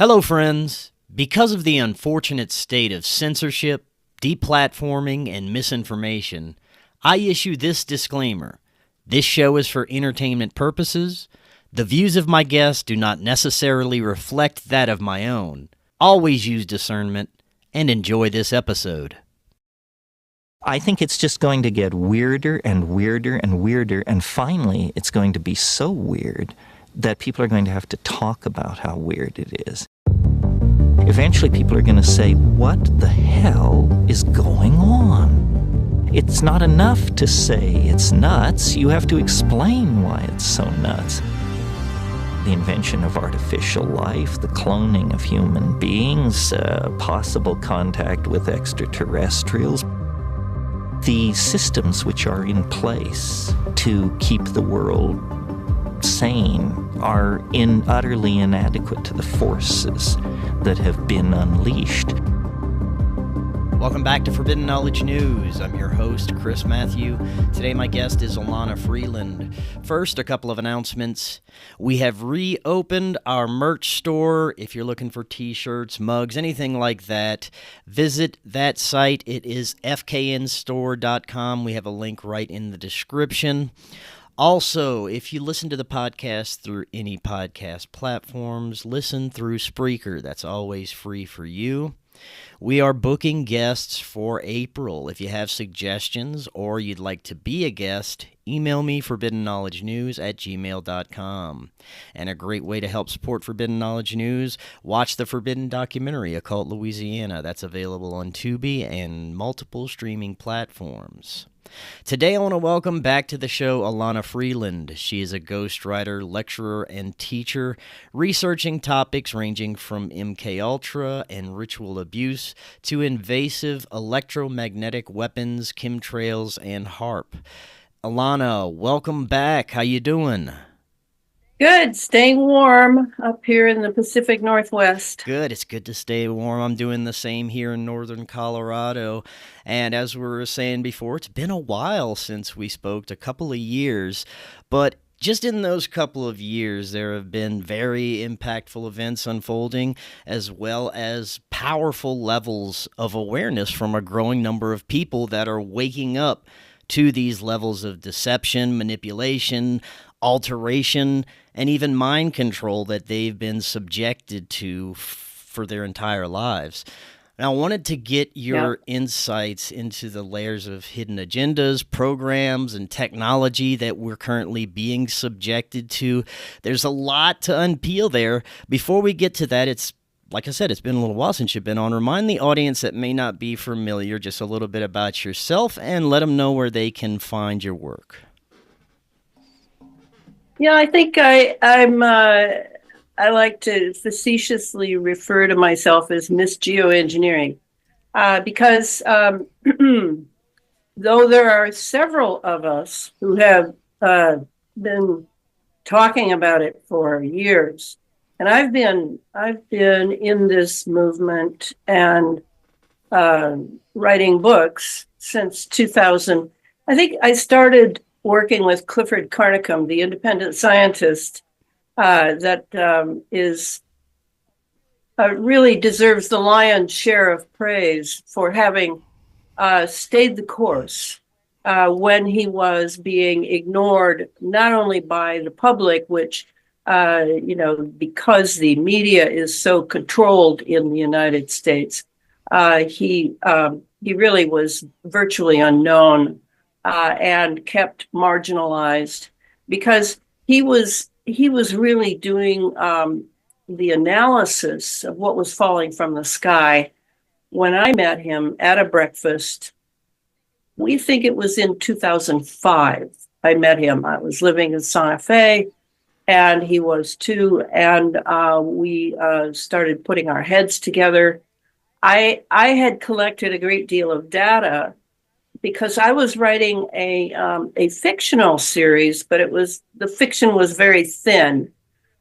Hello, friends. Because of the unfortunate state of censorship, deplatforming, and misinformation, I issue this disclaimer. This show is for entertainment purposes. The views of my guests do not necessarily reflect that of my own. Always use discernment and enjoy this episode. I think it's just going to get weirder and weirder and weirder, and finally it's going to be so weird that people are going to have to talk about how weird it is. Eventually people are going to say, what the hell is going on? It's not enough to say it's nuts. You have to explain why it's so nuts. The invention of artificial life, the cloning of human beings, possible contact with extraterrestrials, the systems which are in place to keep the world sane are utterly inadequate to the forces that have been unleashed. Welcome back to Forbidden Knowledge News. I'm your host, Chris Matthew. Today my guest is Elana Freeland. First, a couple of announcements. We have reopened our merch store. If you're looking for t-shirts, mugs, anything like that, visit that site. It is fknstore.com. We have a link right in the description. Also, if you listen to the podcast through any podcast platforms, listen through Spreaker. That's always free for you. We are booking guests for April. If you have suggestions or you'd like to be a guest, email me forbiddenknowledgenews@gmail.com. And a great way to help support Forbidden Knowledge News, watch the Forbidden documentary, Occult Louisiana. That's available on Tubi and multiple streaming platforms. Today I want to welcome back to the show Elana Freeland. She is a ghostwriter, lecturer, and teacher, researching topics ranging from MKUltra and ritual abuse to invasive electromagnetic weapons, chemtrails, and HAARP. Elana, welcome back. How you doing? Good. Staying warm up here in the Pacific Northwest. Good. It's good to stay warm. I'm doing the same here in northern Colorado. And as we were saying before, it's been a while since we spoke, a couple of years. But just in those couple of years, there have been very impactful events unfolding, as well as powerful levels of awareness from a growing number of people that are waking up to these levels of deception, manipulation, alteration, and even mind control that they've been subjected to for their entire lives. Now, I wanted to get your insights into the layers of hidden agendas, programs, and technology that we're currently being subjected to. There's a lot to unpeel there. Before we get to that, it's like I said, it's been a little while since you've been on. Remind the audience that may not be familiar just a little bit about yourself and let them know where they can find your work. Yeah, I think I like to facetiously refer to myself as Miss Geoengineering because though there are several of us who have been talking about it for years, and I've been in this movement and writing books since 2000. I think I started working with Clifford Carnicom, the independent scientist that is really deserves the lion's share of praise for having stayed the course when he was being ignored, not only by the public, which, because the media is so controlled in the United States, he really was virtually unknown and kept marginalized because he was really doing the analysis of what was falling from the sky. When I met him at a breakfast, we think it was in 2005, I met him. I was living in Santa Fe, and he was too, and we started putting our heads together. I had collected a great deal of data because I was writing a fictional series, but the fiction was very thin.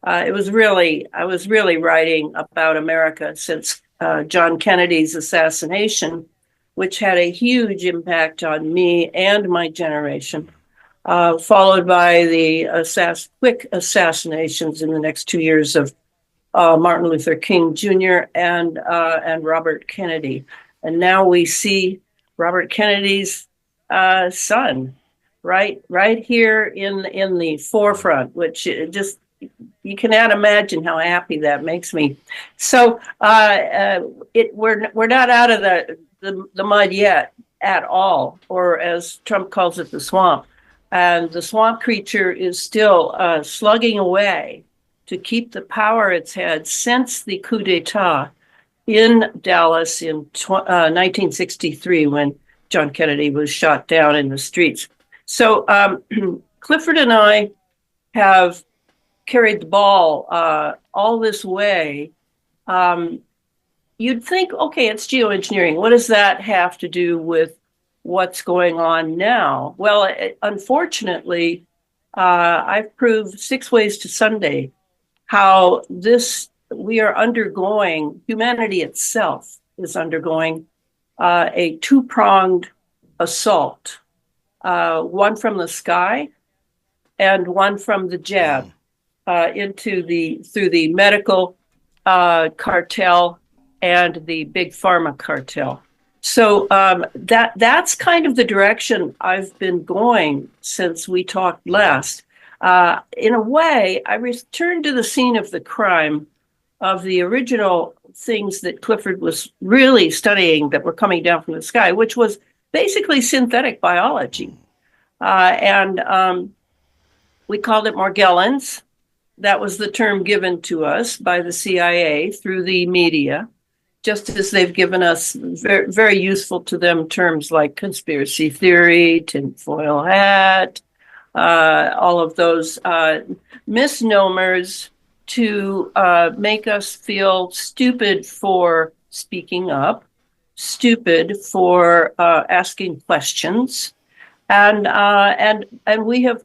I was really writing about America since John Kennedy's assassination, which had a huge impact on me and my generation, followed by the quick assassinations in the next 2 years of Martin Luther King Jr. and Robert Kennedy. And now we see Robert Kennedy's son right here in the forefront, which just, you cannot imagine how happy that makes me. So we're not out of the mud yet at all, or as Trump calls it, the swamp. And the swamp creature is still slugging away to keep the power it's had since the coup d'etat in Dallas in 1963, when John Kennedy was shot down in the streets. So Clifford and I have carried the ball all this way. You'd think, okay, it's geoengineering. What does that have to do with what's going on now? Well, unfortunately, I've proved 6 ways to Sunday how we are undergoing, humanity itself is undergoing a two-pronged assault, one from the sky and one from the jab. Through the medical cartel and the big pharma cartel. So that's kind of the direction I've been going since we talked last. In a way, I returned to the scene of the crime, of the original things that Clifford was really studying that were coming down from the sky, which was basically synthetic biology. And we called it Morgellons. That was the term given to us by the CIA through the media, just as they've given us very, very useful to them terms like conspiracy theory, tinfoil hat, all of those misnomers to make us feel stupid for speaking up, stupid for asking questions. And we have,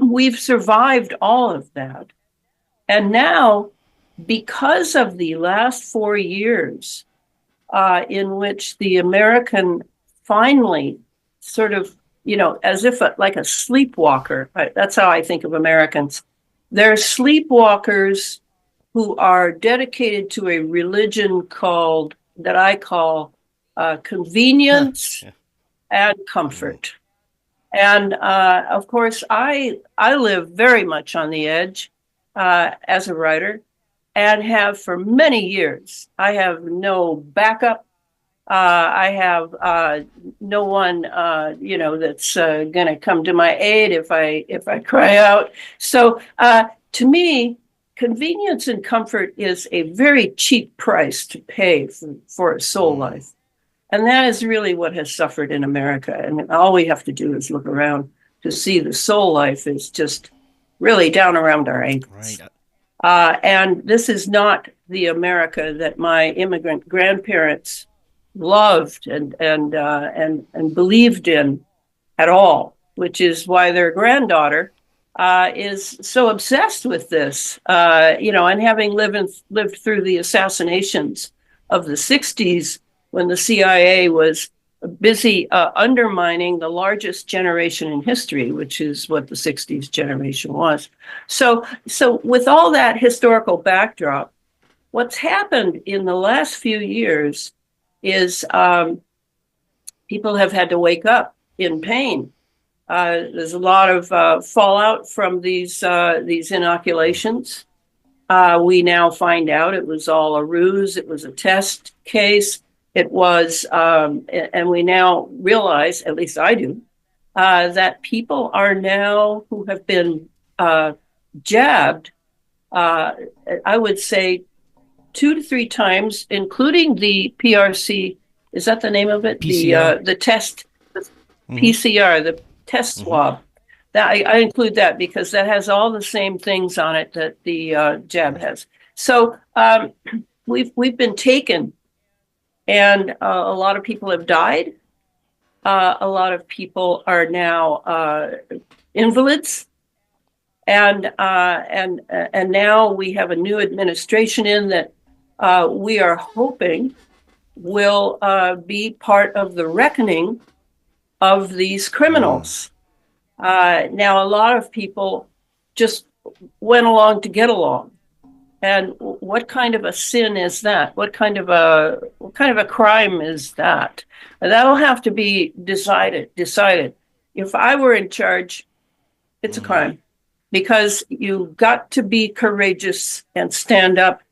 we've survived all of that. And now, because of the last 4 years in which the American finally sort of, as if like a sleepwalker, that's how I think of Americans. They're sleepwalkers who are dedicated to a religion that I call convenience and comfort. And of course, I live very much on the edge as a writer, and have for many years. I have no backup. I have no one, that's going to come to my aid if I cry out. So to me, convenience and comfort is a very cheap price to pay for a soul life. And that is really what has suffered in America. And all we have to do is look around to see the soul life is just really down around our ankles. Right. And this is not the America that my immigrant grandparents loved and believed in at all, which is why their granddaughter is so obsessed with this, and having lived through the assassinations of the 60s when the CIA was busy undermining the largest generation in history, which is what the 60s generation was. So with all that historical backdrop, what's happened in the last few years is people have had to wake up in pain. There's a lot of fallout from these inoculations. We now find out it was all a ruse. It was a test case. It was, and we now realize, at least I do, that people are now who have been jabbed, I would say 2 to 3 times, including the PRC. Is that the name of it? PCR. The test, PCR, the test swab. That I include that because that has all the same things on it that the jab has. So we've been taken. And a lot of people have died. A lot of people are now invalids, and now we have a new administration in that we are hoping will be part of the reckoning of these criminals. Now, a lot of people just went along to get along. And what kind of a sin is that? What kind of a crime is that? And that'll have to be decided. If I were in charge, it's a crime, because you've got to be courageous and stand up,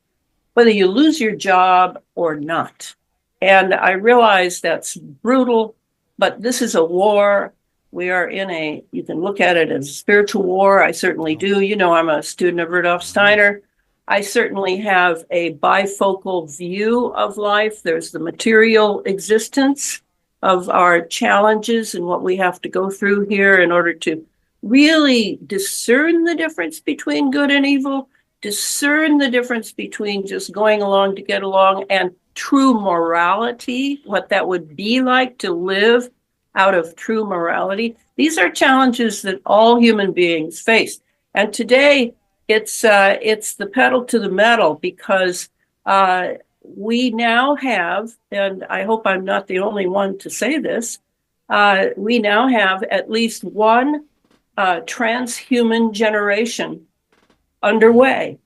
whether you lose your job or not. And I realize that's brutal, but this is a war. We are in you can look at it as a spiritual war. I certainly do. You know, I'm a student of Rudolf Steiner. I certainly have a bifocal view of life. There's the material existence of our challenges and what we have to go through here in order to really discern the difference between good and evil, discern the difference between just going along to get along and true morality, what that would be like to live out of true morality. These are challenges that all human beings face. And today, it's the pedal to the metal, because we now have, and I hope I'm not the only one to say this, we now have at least one transhuman generation underway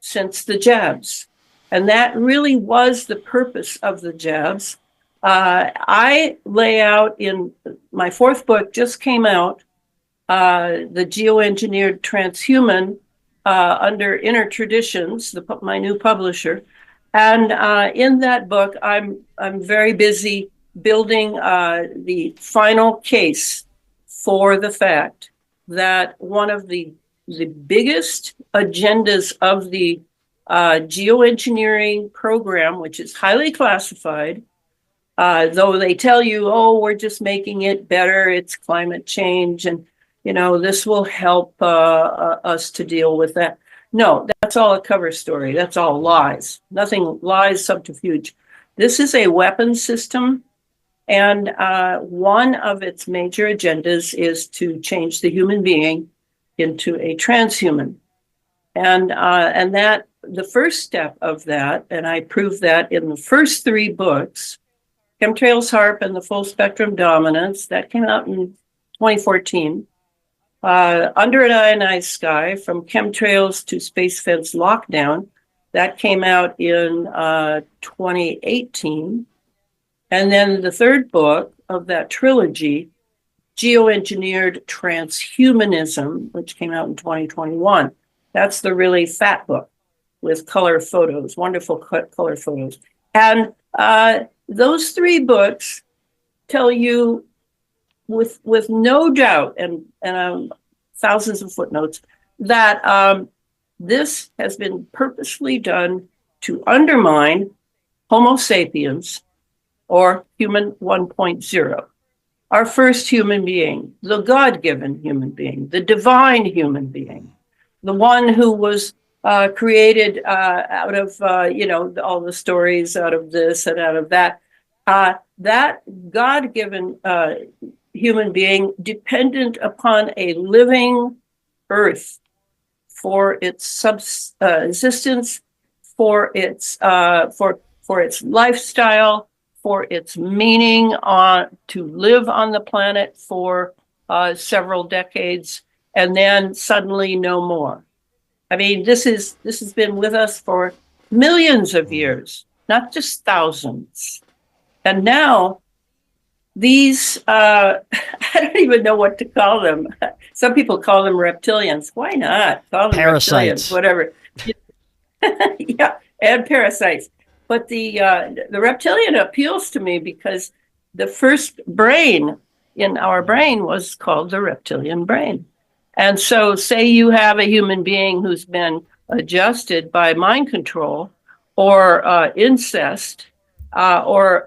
since the jabs. And that really was the purpose of the jabs. I lay out in my fourth book, just came out, the geoengineered transhuman, under Inner Traditions, my new publisher. And in that book, I'm very busy building the final case for the fact that one of the biggest agendas of the geoengineering program, which is highly classified, though they tell you, oh, we're just making it better, it's climate change, and this will help us to deal with that. No, that's all a cover story. That's all lies. Nothing, lies, subterfuge. This is a weapons system, and one of its major agendas is to change the human being into a transhuman. And that the first step of that, and I proved that in the first three books, Chemtrails, HARP, and the Full Spectrum Dominance, that came out in 2014. Under an Ionized Sky, from Chemtrails to Space Fence Lockdown, that came out in 2018. And then the third book of that trilogy, Geoengineered Transhumanism, which came out in 2021. That's the really fat book with color photos, wonderful color photos. And those three books tell you with no doubt, and thousands of footnotes, that this has been purposely done to undermine Homo sapiens, or human 1.0, our first human being, the God-given human being, the divine human being, the one who was created out of, all the stories out of this and out of that. That God-given human being, dependent upon a living earth for its subsistence, for its lifestyle, for its meaning to live on the planet for several decades, and then suddenly no more. I mean, this has been with us for millions of years, not just thousands. And now these, I don't even know what to call them. Some people call them reptilians. Why not? Call them parasites, reptilians, whatever. Yeah, and parasites. But the reptilian appeals to me because the first brain in our brain was called the reptilian brain. And so say you have a human being who's been adjusted by mind control or incest or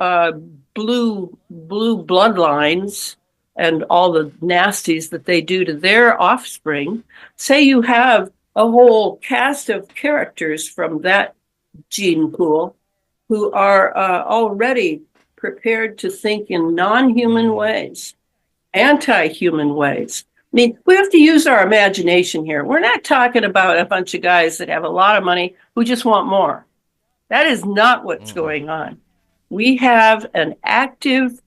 blue bloodlines and all the nasties that they do to their offspring. Say you have a whole cast of characters from that gene pool who are already prepared to think in non-human ways, anti-human ways. I mean, we have to use our imagination here. We're not talking about a bunch of guys that have a lot of money who just want more. That is not what's going on. We have an active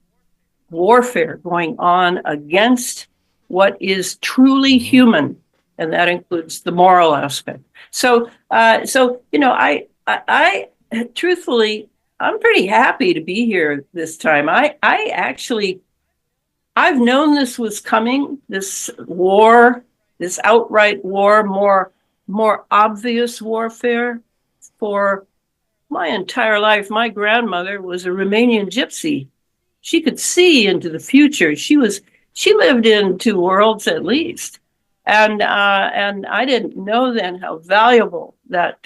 warfare going on against what is truly human. and that includes the moral aspect. So, I truthfully, I'm pretty happy to be here this time. I've known this was coming, this war, this outright war, more obvious warfare for my entire life. My grandmother was a Romanian gypsy. She could see into the future. She lived in two worlds at least. And I didn't know then how valuable that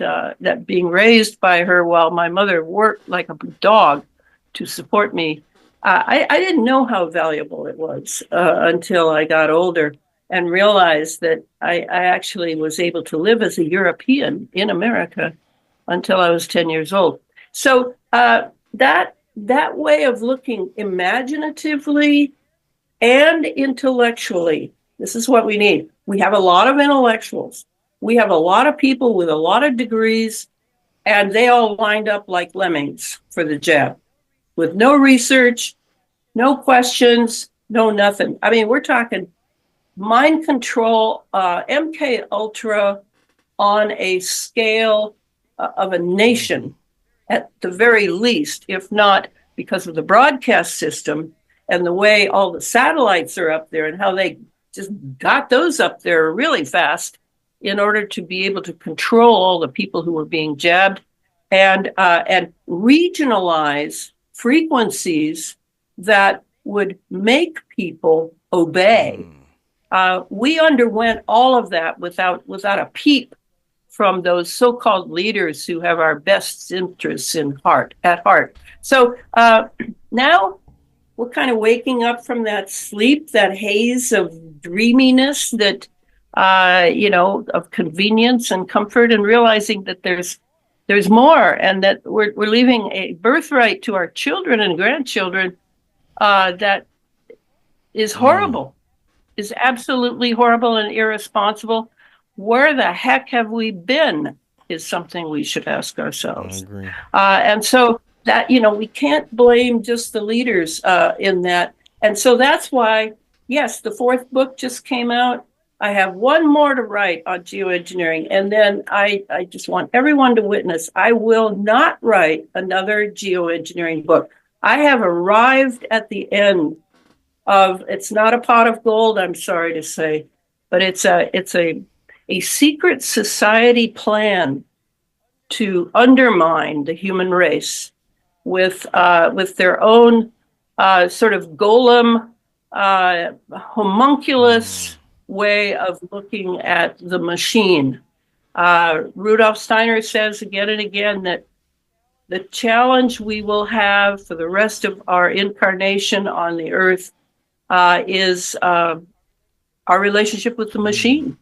being raised by her while my mother worked like a dog to support me. I didn't know how valuable it was until I got older and realized that I actually was able to live as a European in America until I was 10 years old. So that way of looking imaginatively and intellectually, this is what we need. We have a lot of intellectuals. We have a lot of people with a lot of degrees, and they all lined up like lemmings for the jab with no research, no questions, no nothing. I mean, we're talking mind control, MK Ultra on a scale of a nation at the very least, if not because of the broadcast system and the way all the satellites are up there and how they just got those up there really fast in order to be able to control all the people who were being jabbed and regionalize frequencies that would make people obey. We underwent all of that without a peep from those so-called leaders who have our best interests at heart. So now we're kind of waking up from that sleep, that haze of dreaminess, that of convenience and comfort, and realizing that there's more, and that we're leaving a birthright to our children and grandchildren that is horrible, is absolutely horrible and irresponsible. Where the heck have we been is something we should ask ourselves. I agree. And so that, we can't blame just the leaders in that. And so that's why, yes, the fourth book just came out. I have one more to write on geoengineering. And then I just want everyone to witness, I will not write another geoengineering book. I have arrived at the end of, it's not a pot of gold, I'm sorry to say, but it's a secret society plan to undermine the human race with their own sort of golem, homunculus way of looking at the machine. Rudolf Steiner says again and again that the challenge we will have for the rest of our incarnation on the earth is our relationship with the machine.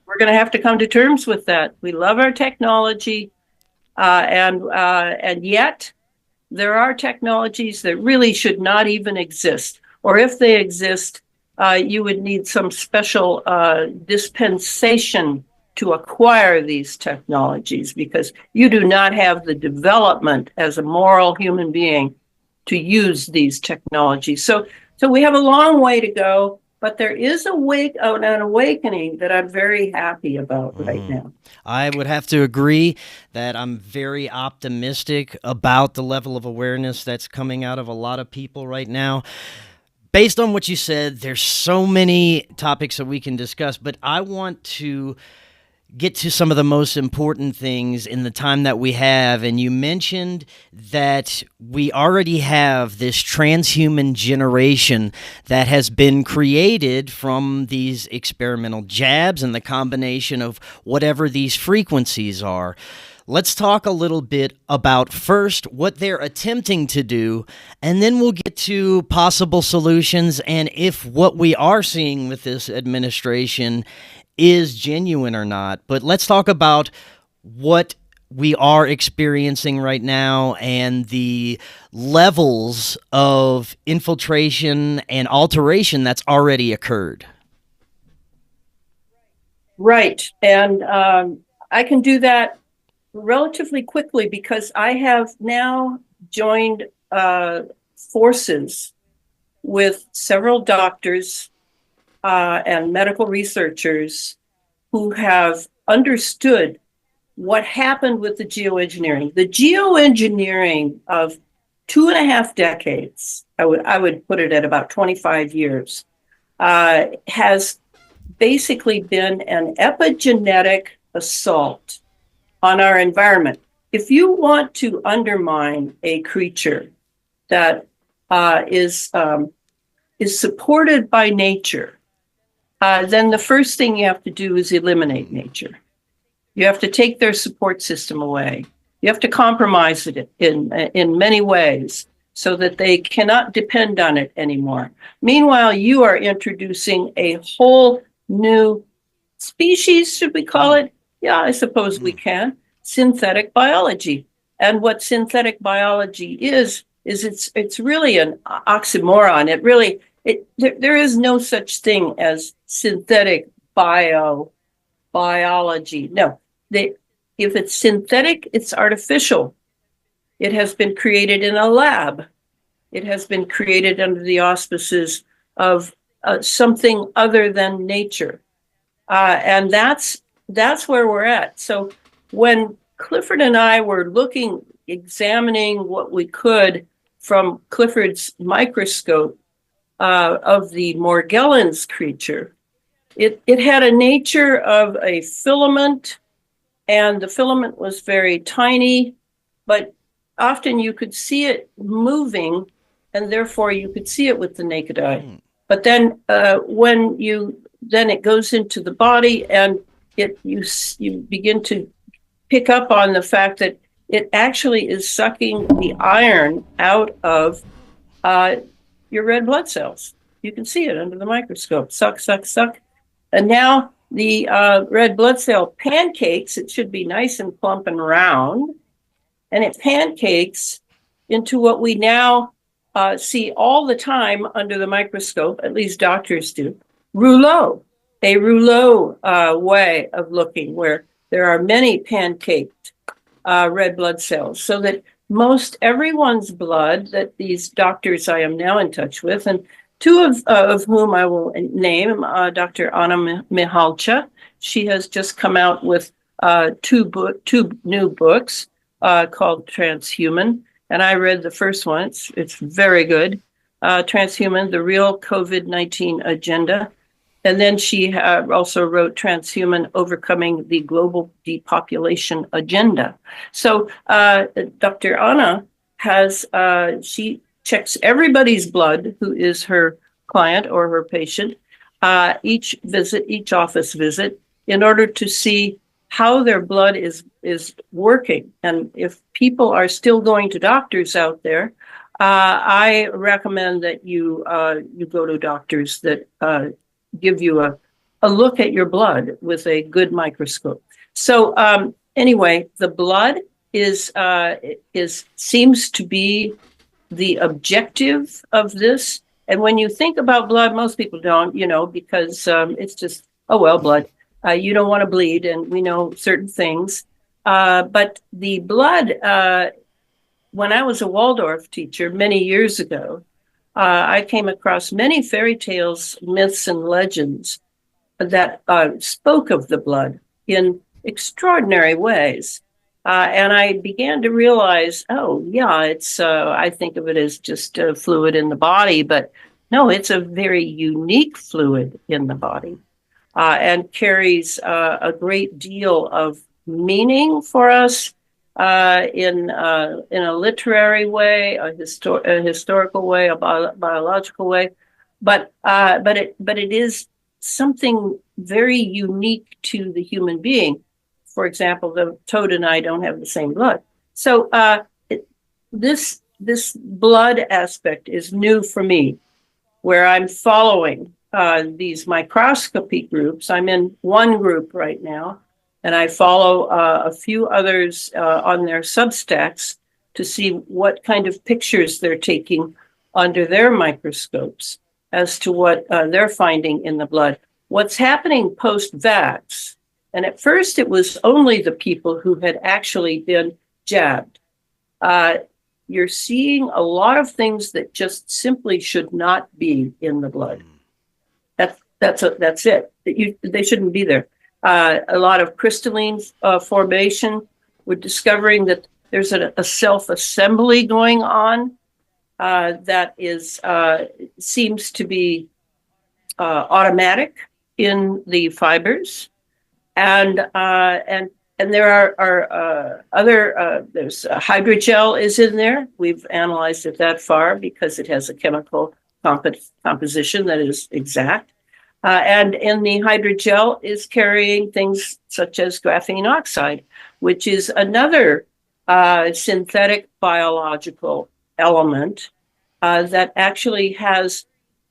We're going to have to come to terms with that. We love our technology, and yet there are technologies that really should not even exist. Or if they exist, you would need some special dispensation to acquire these technologies, because you do not have the development as a moral human being to use these technologies. So we have a long way to go. But there is an awakening that I'm very happy about right now. I would have to agree that I'm very optimistic about the level of awareness that's coming out of a lot of people right now. Based on what you said, there's so many topics that we can discuss, but I want to get to some of the most important things in the time that we have. And you mentioned that we already have this transhuman generation that has been created from these experimental jabs and the combination of whatever these frequencies are. Let's talk a little bit about first what they're attempting to do, and then we'll get to possible solutions and if what we are seeing with this administration is genuine or not. But let's talk about what we are experiencing right now and the levels of infiltration and alteration that's already occurred. Right. And I can do that relatively quickly because I have now joined forces with several doctors and medical researchers who have understood what happened with the geoengineering. The geoengineering of 2.5 decades, I would put it at about 25 years, has basically been an epigenetic assault on our environment. If you want to undermine a creature that is supported by nature, then the first thing you have to do is eliminate nature. You have to take their support system away. You have to compromise it in many ways so that they cannot depend on it anymore. Meanwhile, you are introducing a whole new species, should we call it? Yeah, I suppose we can. Synthetic biology. And what synthetic biology is it's really an oxymoron. There is no such thing as synthetic biology. No, if it's synthetic, it's artificial. It has been created in a lab. It has been created under the auspices of something other than nature. And that's where we're at. So when Clifford and I were examining what we could from Clifford's microscope of the Morgellons creature, it had a nature of a filament, and the filament was very tiny, but often you could see it moving, and therefore you could see it with the naked eye. But then then it goes into the body, and you begin to pick up on the fact that it actually is sucking the iron out of your red blood cells. You can see it under the microscope. Suck, suck, suck. And now the red blood cell pancakes. It should be nice and plump and round. And it pancakes into what we now see all the time under the microscope, at least doctors do, rouleau. A rouleau way of looking, where there are many pancaked red blood cells, so that most everyone's blood that these doctors I am now in touch with, and two of whom I will name, Dr. Anna Mihalcha. She has just come out with two new books called Transhuman, and I read the first one. It's very good. Transhuman, the real COVID-19 agenda. And then she also wrote Transhuman, Overcoming the Global Depopulation Agenda. So Dr. Anna she checks everybody's blood who is her client or her patient, each office visit, in order to see how their blood is working. And if people are still going to doctors out there, I recommend that you go to doctors that give you a look at your blood with a good microscope. So anyway, the blood seems to be the objective of this. And when you think about blood, most people don't, because it's just, oh, well, blood. You don't want to bleed, and we know certain things. But the blood, when I was a Waldorf teacher many years ago, I came across many fairy tales, myths, and legends that spoke of the blood in extraordinary ways. And I began to realize, oh, yeah, I think of it as just a fluid in the body, but no, it's a very unique fluid in the body and carries a great deal of meaning for us. In a literary way, a historical way, a biological way, but it is something very unique to the human being. For example, the toad and I don't have the same blood, so this blood aspect is new for me, where I'm following these microscopy groups. I'm in one group right now, and I follow a few others on their Substacks to see what kind of pictures they're taking under their microscopes as to what they're finding in the blood. What's happening post-vax, and at first it was only the people who had actually been jabbed. You're seeing a lot of things that just simply should not be in the blood. That's it. They shouldn't be there. a lot of crystalline formation. We're discovering that there's a self-assembly going on that is seems to be automatic in the fibers, and there are other. There's hydrogel is in there. We've analyzed it that far because it has a chemical composition that is exact. And in the hydrogel is carrying things such as graphene oxide, which is another synthetic biological element that actually has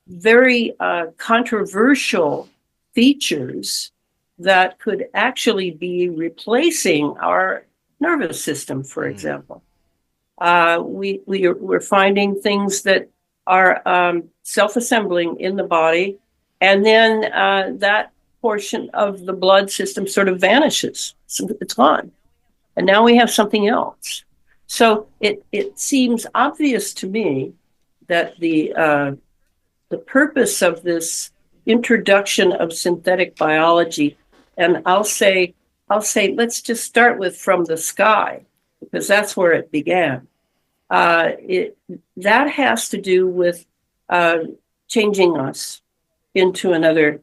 very controversial features that could actually be replacing our nervous system, for example. We're finding things that are self-assembling in the body, and then that portion of the blood system sort of vanishes. So it's gone. And now we have something else. So it seems obvious to me that the purpose of this introduction of synthetic biology, and I'll say, let's just start with from the sky, because that's where it began. That has to do with changing us into another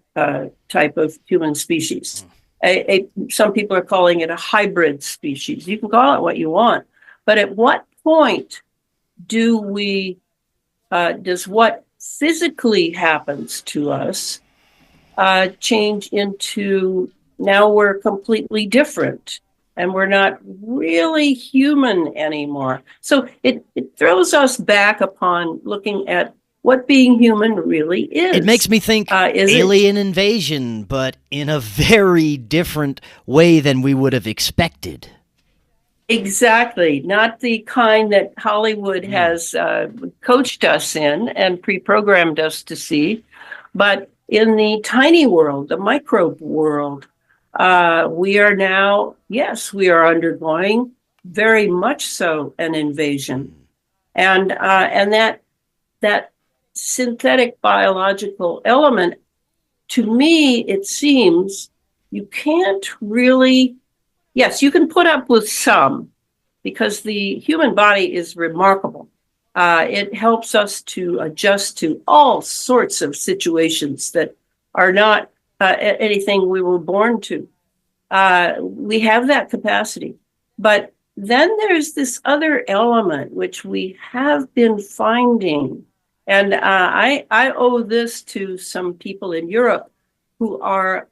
type of human species. Some people are calling it a hybrid species. You can call it what you want, but at what point do we, does what physically happens to us change into now we're completely different and we're not really human anymore? So it throws us back upon looking at what being human really is. It makes me think alien invasion, but in a very different way than we would have expected. Exactly. Not the kind that Hollywood has coached us in and pre-programmed us to see, but in the tiny world, the microbe world, we are now, yes, we are undergoing very much so an invasion. And that synthetic biological element, to me, it seems you can't really, yes, you can put up with some, because the human body is remarkable. It helps us to adjust to all sorts of situations that are not anything we were born to. We have that capacity. But then there's this other element which we have been finding. And I owe this to some people in Europe who are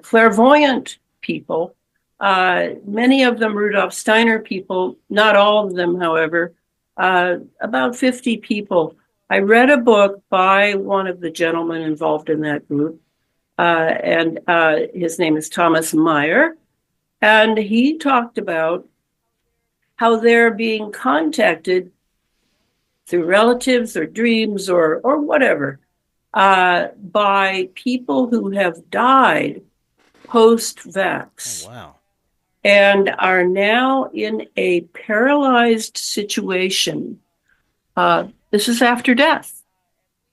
clairvoyant people. Many of them Rudolf Steiner people, not all of them, however, about 50 people. I read a book by one of the gentlemen involved in that group, and his name is Thomas Meyer, and he talked about how they're being contacted through relatives or dreams or whatever, by people who have died post-vax. Oh, wow. And are now in a paralyzed situation. This is after death.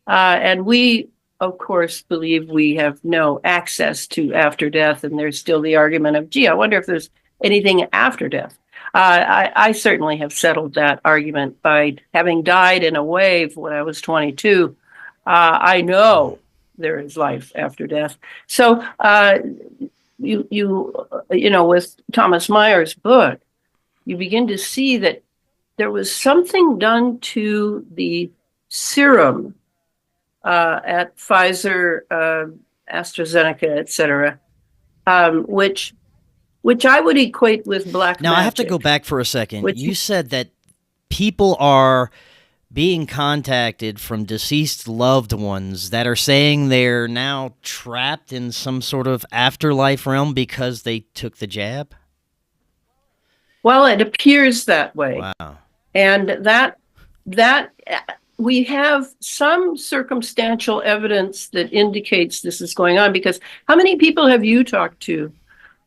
And we, of course, believe we have no access to after death. And there's still the argument of, gee, I wonder if there's anything after death. I certainly have settled that argument by having died in a wave when I was 22. I know there is life after death. So you know, with Thomas Meyer's book, you begin to see that there was something done to the serum at Pfizer, AstraZeneca, et cetera, which I would equate with black Now, magic. I have to go back for a second. Which, you said that people are being contacted from deceased loved ones that are saying they're now trapped in some sort of afterlife realm because they took the jab? well, it appears that way. Wow. And that we have some circumstantial evidence that indicates this is going on, because how many people have you talked to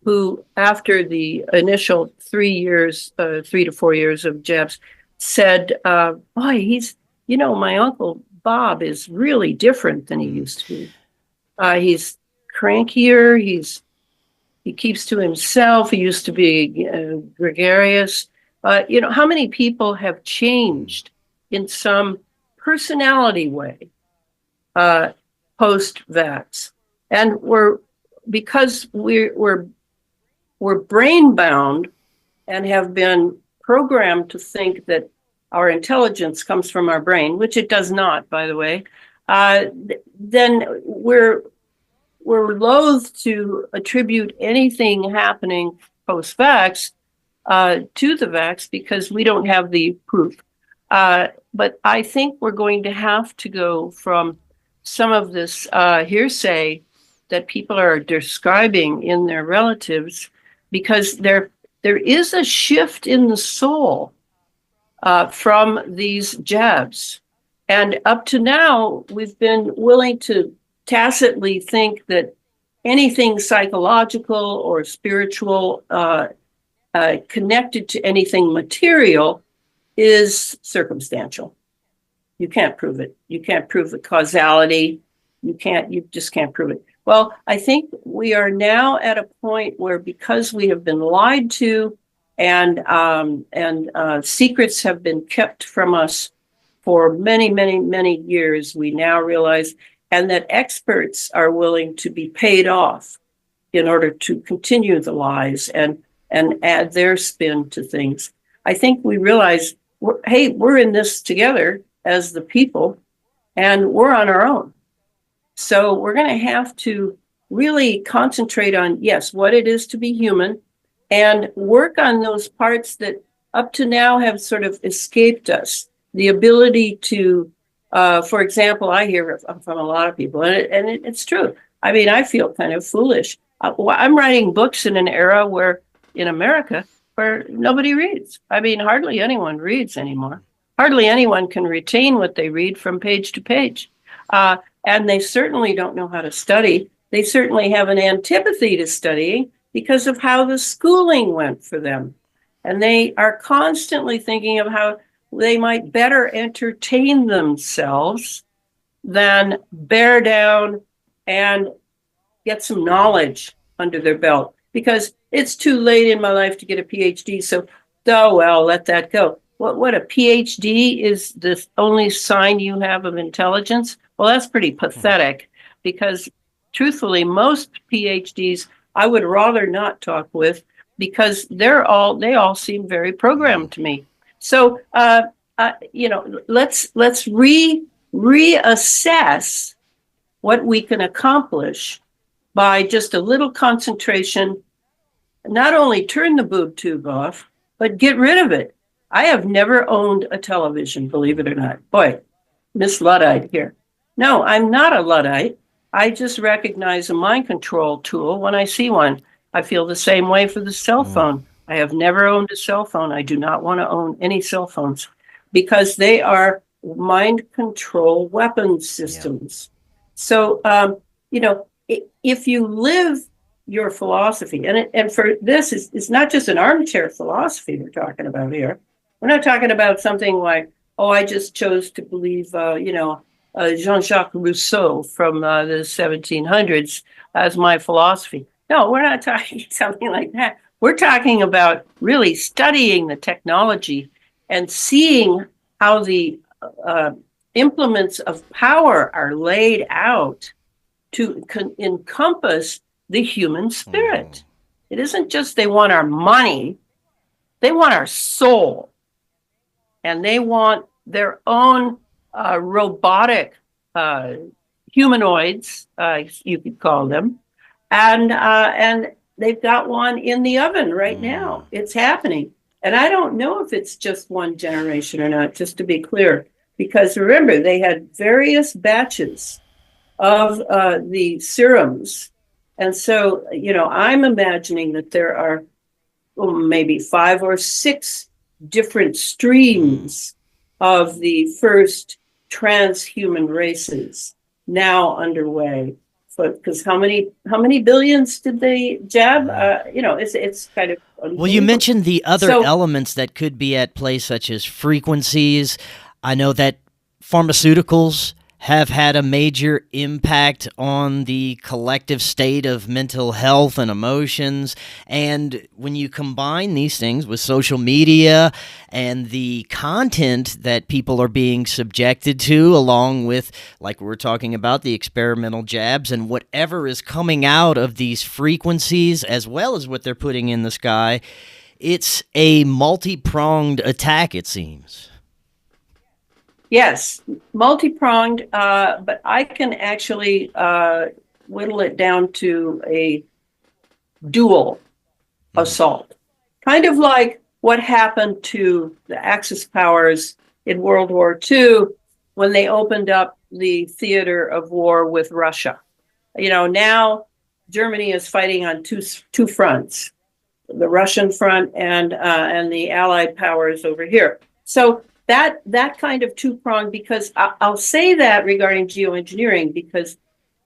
who, after the initial 3 to 4 years of jabs, said, boy, he's, you know, my Uncle Bob is really different than he used to be. He's crankier. He's He keeps to himself. He used to be gregarious. How many people have changed in some personality way post-vax? And because we're brain bound and have been programmed to think that our intelligence comes from our brain, which it does not, by the way, then we're loath to attribute anything happening post-vax to the vax because we don't have the proof. But I think we're going to have to go from some of this hearsay that people are describing in their relatives, because there is a shift in the soul from these jabs. And up to now, we've been willing to tacitly think that anything psychological or spiritual connected to anything material is circumstantial. You can't prove it. You can't prove the causality. You just can't prove it. Well, I think we are now at a point where, because we have been lied to and secrets have been kept from us for many, many, many years, we now realize, and that experts are willing to be paid off in order to continue the lies and add their spin to things. I think we realize, we're in this together as the people, and we're on our own. So we're going to have to really concentrate on, yes, what it is to be human, and work on those parts that up to now have sort of escaped us. The ability to, for example, I hear from a lot of people, and it's true. I mean, I feel kind of foolish. I'm writing books in an era where, in America, where nobody reads. I mean, hardly anyone reads anymore. Hardly anyone can retain what they read from page to page. And they certainly don't know how to study. They certainly have an antipathy to studying because of how the schooling went for them. And they are constantly thinking of how they might better entertain themselves than bear down and get some knowledge under their belt. Because it's too late in my life to get a PhD, so, oh, well, let that go. What a PhD is the only sign you have of intelligence? Well, that's pretty pathetic, because truthfully, most PhDs I would rather not talk with, because they all seem very programmed to me. So, let's reassess what we can accomplish by just a little concentration. Not only turn the boob tube off, but get rid of it. I have never owned a television, believe it or not. Boy, Miss Luddite here. No, I'm not a Luddite. I just recognize a mind control tool when I see one. I feel the same way for the cell phone. I have never owned a cell phone. I do not want to own any cell phones, because they are mind control weapon systems. Yeah. So, if you live your philosophy, and for this, it's not just an armchair philosophy we're talking about here. We're not talking about something like, I just chose to believe, Jean-Jacques Rousseau from the 1700s as my philosophy. No, we're not talking something like that. We're talking about really studying the technology and seeing how the implements of power are laid out to encompass the human spirit. It isn't just they want our money, they want our soul. And they want their own robotic humanoids, you could call them. And they've got one in the oven right now. It's happening. And I don't know if it's just one generation or not, just to be clear. Because remember, they had various batches of the serums. And so, I'm imagining that there are maybe 5 or 6 different streams of the first transhuman races now underway. Because how many billions did they jab? It's kind of well. You mentioned the other elements that could be at play, such as frequencies. I know that pharmaceuticals have had a major impact on the collective state of mental health and emotions. And when you combine these things with social media and the content that people are being subjected to, along with, like we were talking about, the experimental jabs and whatever is coming out of these frequencies, as well as what they're putting in the sky, it's a multi-pronged attack, it seems. Yes, multi-pronged, but I can actually whittle it down to a dual assault. Kind of like what happened to the Axis powers in World War II when they opened up the theater of war with Russia. Now Germany is fighting on two fronts, the Russian front and the Allied powers over here. So that kind of two-pronged, because I'll say that regarding geoengineering, because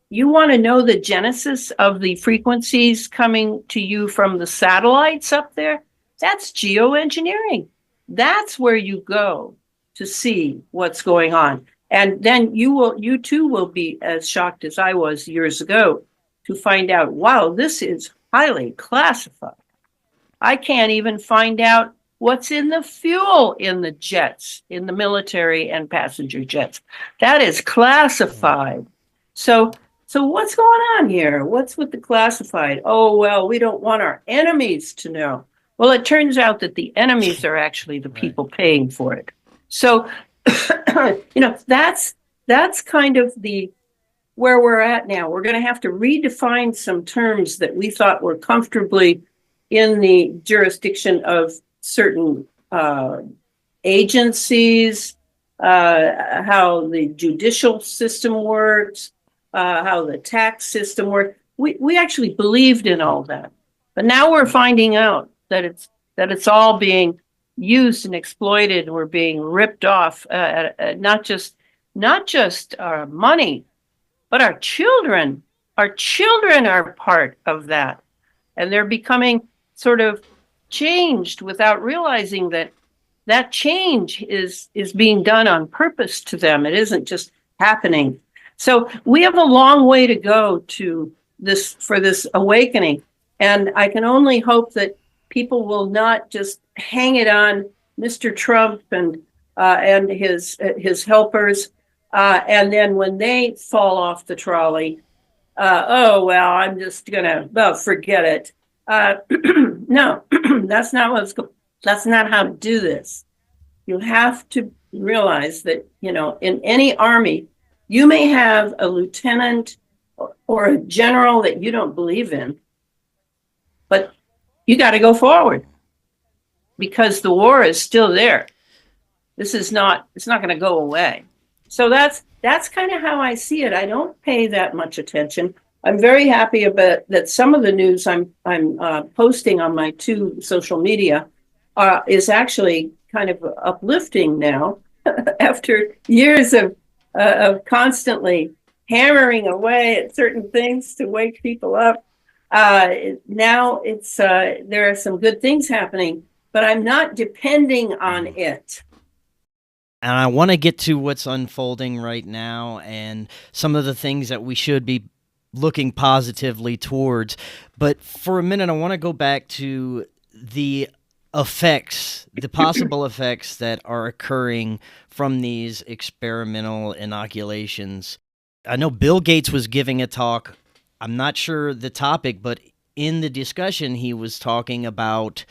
you want to know the genesis of the frequencies coming to you from the satellites up there. That's geoengineering. That's where you go to see what's going on. And then you too will be as shocked as I was years ago to find out, wow, this is highly classified. I can't even find out what's in the fuel in the jets, in the military and passenger jets. That is classified. So what's going on here? What's with the classified? Oh, well, we don't want our enemies to know. Well, it turns out that the enemies are actually the people paying for it. So, that's kind of where we're at now. We're going to have to redefine some terms that we thought were comfortably in the jurisdiction of certain agencies, how the judicial system works, how the tax system works. We actually believed in all that, but now we're finding out that it's all being used and exploited. We're being ripped off, not just our money, but our children. Our children are part of that, and they're becoming sort of changed without realizing that change is being done on purpose to them. It isn't just happening. So we have a long way to go for this awakening. And I can only hope that people will not just hang it on Mr. Trump and his helpers. And then when they fall off the trolley, I'm just gonna, forget it. No, that's not how to do this. You have to realize that, in any army, you may have a lieutenant or a general that you don't believe in, but you got to go forward because the war is still there. It's not going to go away. So that's kind of how I see it. I don't pay that much attention. I'm very happy about that. Some of the news I'm posting on my two social media is actually kind of uplifting now, after years of constantly hammering away at certain things to wake people up. Now there are some good things happening, but I'm not depending on it. And I want to get to what's unfolding right now and some of the things that we should be looking positively towards. But for a minute, I want to go back to the effects, the possible effects that are occurring from these experimental inoculations. I know Bill Gates was giving a talk. I'm not sure the topic, but in the discussion, he was talking about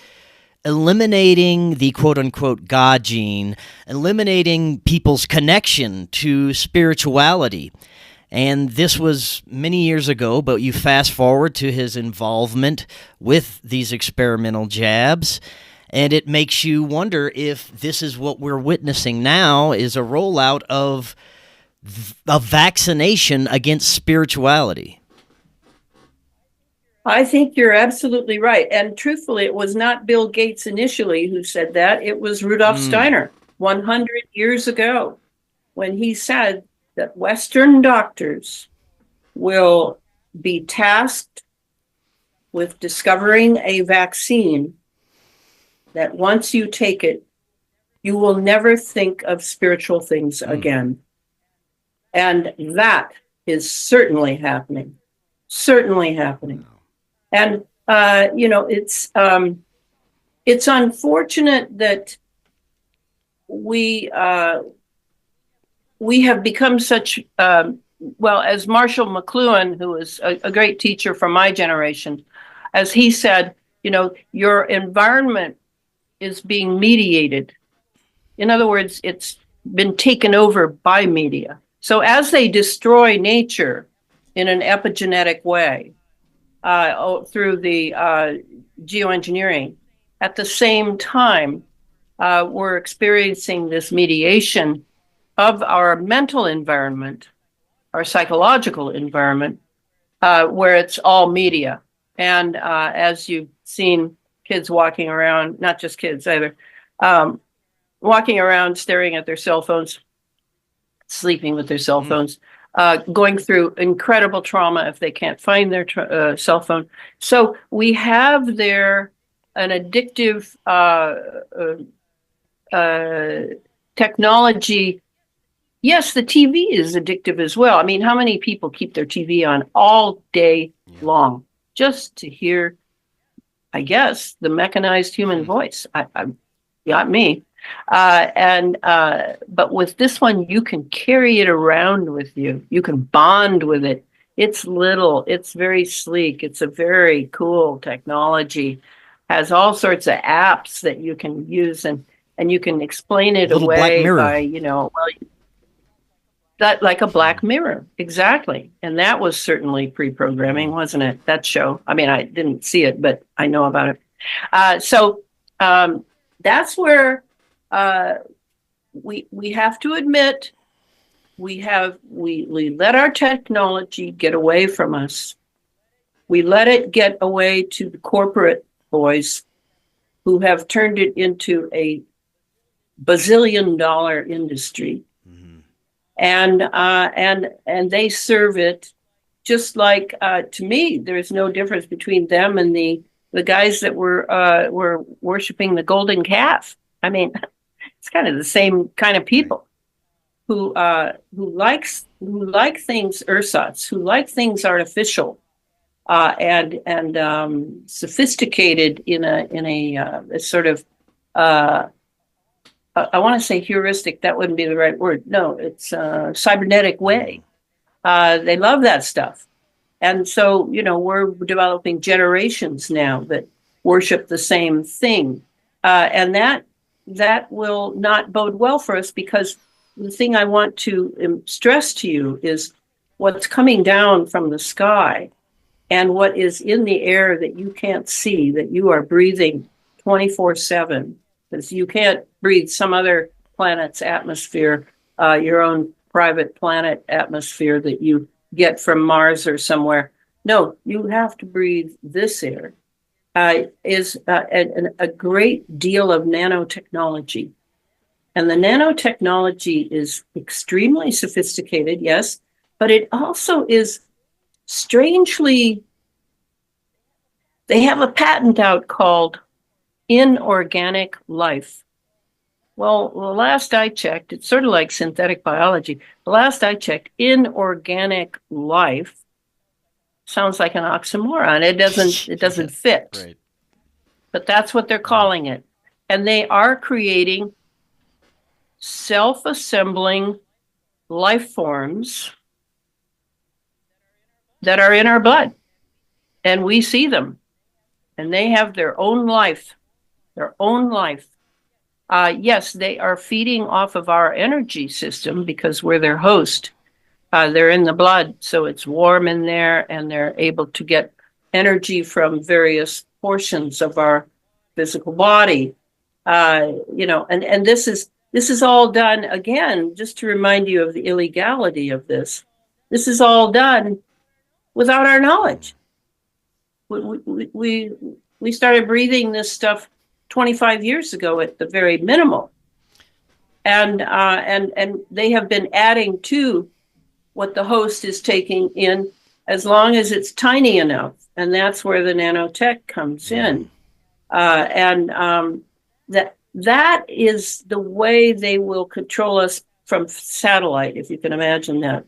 eliminating the quote-unquote God gene, eliminating people's connection to spirituality. And this was many years ago, but you fast forward to his involvement with these experimental jabs, and it makes you wonder if this is what we're witnessing now, is a rollout of a vaccination against spirituality. I think you're absolutely right. And truthfully, it was not Bill Gates initially who said that. It was Rudolf Steiner 100 years ago when he said that Western doctors will be tasked with discovering a vaccine that once you take it, you will never think of spiritual things again. And that is certainly happening. Certainly happening. And it's unfortunate that we have become such as Marshall McLuhan, who is a great teacher from my generation, as he said, your environment is being mediated. In other words, it's been taken over by media. So as they destroy nature in an epigenetic way through the geoengineering, at the same time, we're experiencing this mediation of our mental environment, our psychological environment, where it's all media. And as you've seen kids walking around, not just kids either, walking around staring at their cell phones, sleeping with their cell phones, going through incredible trauma if they can't find their cell phone. So we have there an addictive technology. Yes, the TV is addictive as well. I mean, how many people keep their TV on all day long just to hear, I guess, the mechanized human voice? Not me. But with this one, you can carry it around with you. You can bond with it. It's little. It's very sleek. It's a very cool technology. Has all sorts of apps that you can use, and you can explain it away by, that like a Black Mirror, exactly. And that was certainly pre-programming, wasn't it? That show. I mean, I didn't see it, but I know about it. So that's where we have to admit we let our technology get away from us. We let it get away to the corporate boys who have turned it into a bazillion-dollar industry. And they serve it just like, to me, there's no difference between them and the guys that were worshiping the golden calf. I mean, it's kind of the same kind of people who like things ersatz, who like things artificial, and sophisticated in a sort of I want to say heuristic. That wouldn't be the right word. No, it's a cybernetic way. They love that stuff. And so, we're developing generations now that worship the same thing. And that will not bode well for us, because the thing I want to stress to you is what's coming down from the sky and what is in the air that you can't see, that you are breathing 24/7. Because you can't breathe some other planet's atmosphere, your own private planet atmosphere that you get from Mars or somewhere. No, you have to breathe this air. Is a great deal of nanotechnology. And the nanotechnology is extremely sophisticated, yes, but it also is strangely, they have a patent out called inorganic life. Well, the last I checked, it's sort of like synthetic biology. The last I checked, inorganic life sounds like an oxymoron. It doesn't fit. Right. But that's what they're calling it. And they are creating self-assembling life forms that are in our blood. And we see them. And they have their own life. Yes, they are feeding off of our energy system because we're their host. They're in the blood, so it's warm in there, and they're able to get energy from various portions of our physical body. And this is all done, again, just to remind you of the illegality of this. This is all done without our knowledge. We started breathing this stuff 25 years ago at the very minimal. And they have been adding to what the host is taking in as long as it's tiny enough. And that's where the nanotech comes in. That is the way they will control us from satellite, if you can imagine that,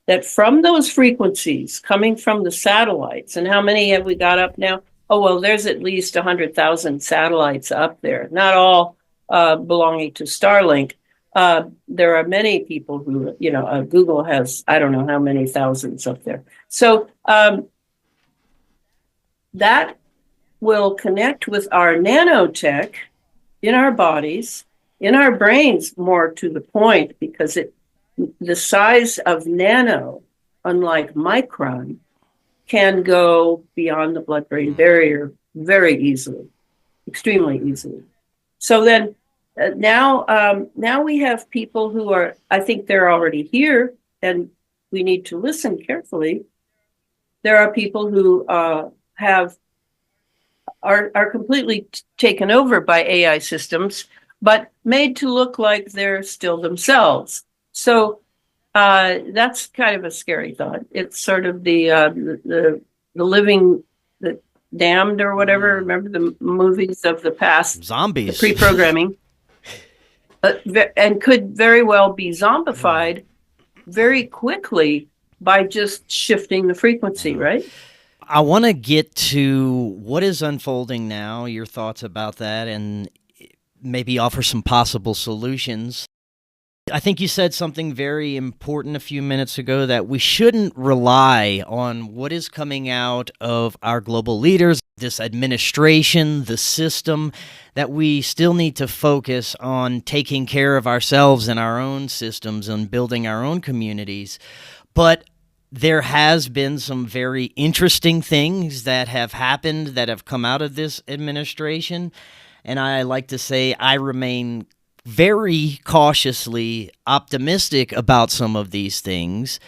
that from those frequencies coming from the satellites, and how many have we got up now? Oh, well, there's at least 100,000 satellites up there, not all belonging to Starlink. There are many people who, Google has, I don't know how many thousands up there. So that will connect with our nanotech in our bodies, in our brains, more to the point, because the size of nano, unlike micron, can go beyond the blood-brain barrier very easily, extremely easily. So then now we have people who are, I think they're already here, and we need to listen carefully. There are people who are completely taken over by AI systems, but made to look like they're still themselves. So that's kind of a scary thought. It's sort of the living, the damned or whatever. Remember the movies of the past? Zombies. The pre-programming. And could very well be zombified very quickly by just shifting the frequency, right? I want to get to what is unfolding now, your thoughts about that, and maybe offer some possible solutions. I think you said something very important a few minutes ago, that we shouldn't rely on what is coming out of our global leaders, this administration, the system, that we still need to focus on taking care of ourselves and our own systems and building our own communities. But there has been some very interesting things that have happened that have come out of this administration. And I like to say I remain very cautiously optimistic about some of these things,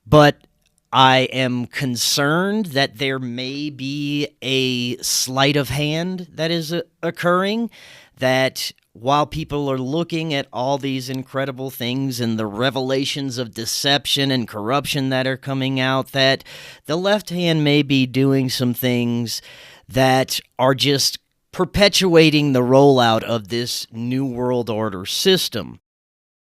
but I am concerned that there may be a sleight of hand that is occurring, that while people are looking at all these incredible things and the revelations of deception and corruption that are coming out, that the left hand may be doing some things that are just perpetuating the rollout of this New World Order system.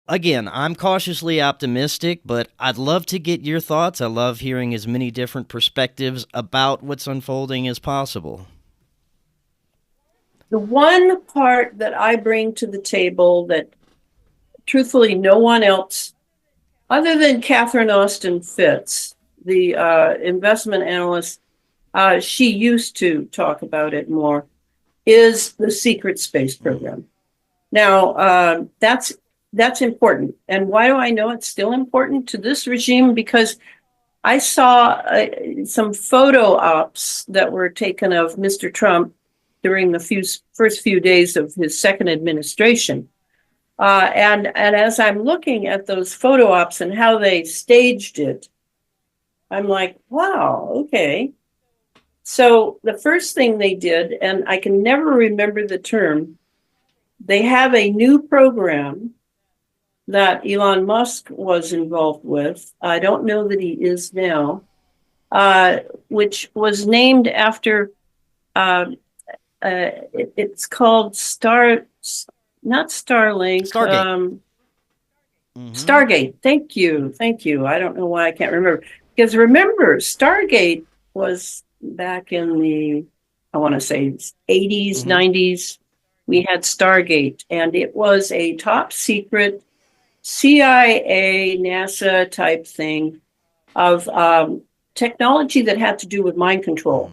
Again, I'm cautiously optimistic, but I'd love to get your thoughts. I love hearing as many different perspectives about what's unfolding as possible. The one part that I bring to the table that truthfully no one else, other than Catherine Austin Fitts, the investment analyst, she used to talk about it more, is the secret space program. Now, that's important. And why do I know it's still important to this regime? Because I saw some photo ops that were taken of Mr. Trump during the first few days of his second administration. And as I'm looking at those photo ops and how they staged it, I'm like, wow, okay. So the first thing they did, and I can never remember the term, they have a new program that Elon Musk was involved with. I don't know that he is now, which was named after, it's called not Starlink. Stargate. Stargate. Thank you. I don't know why I can't remember. Because remember, Stargate was back in the, I want to say 80s, 90s, we had Stargate, and it was a top secret CIA, NASA type thing of technology that had to do with mind control.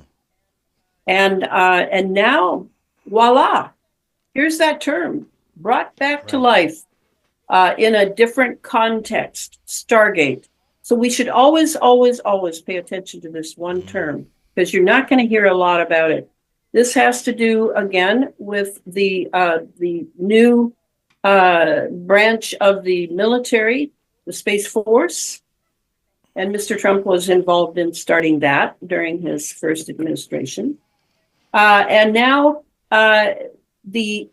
And now, voila, here's that term brought back to life in a different context, Stargate. So we should always, always, always pay attention to this one term, because you're not going to hear a lot about it. This has to do, again, with the new branch of the military, the Space Force. And Mr. Trump was involved in starting that during his first administration. And now the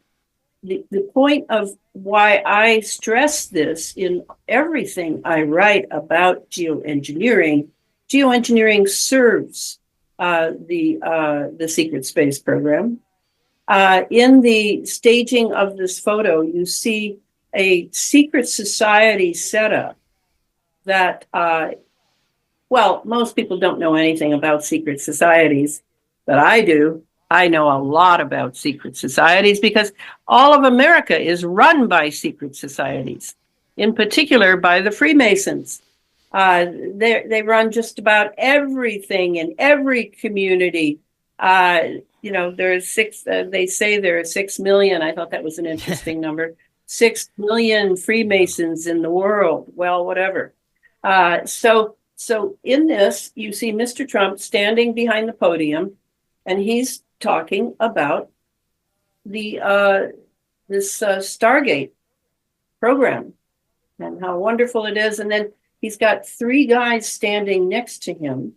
point of why I stress this in everything I write about geoengineering serves the secret space program. In the staging of this photo, you see a secret society setup that, well, most people don't know anything about secret societies, but I do. I know a lot about secret societies because all of America is run by secret societies, in particular by the Freemasons. They run just about everything in every community. There's six, they say there are 6 million. I thought that was an interesting number. 6 million Freemasons in the world. Well, whatever. So in this, you see Mr. Trump standing behind the podium, and he's talking about this Stargate program and how wonderful it is. And then he's got 3 guys standing next to him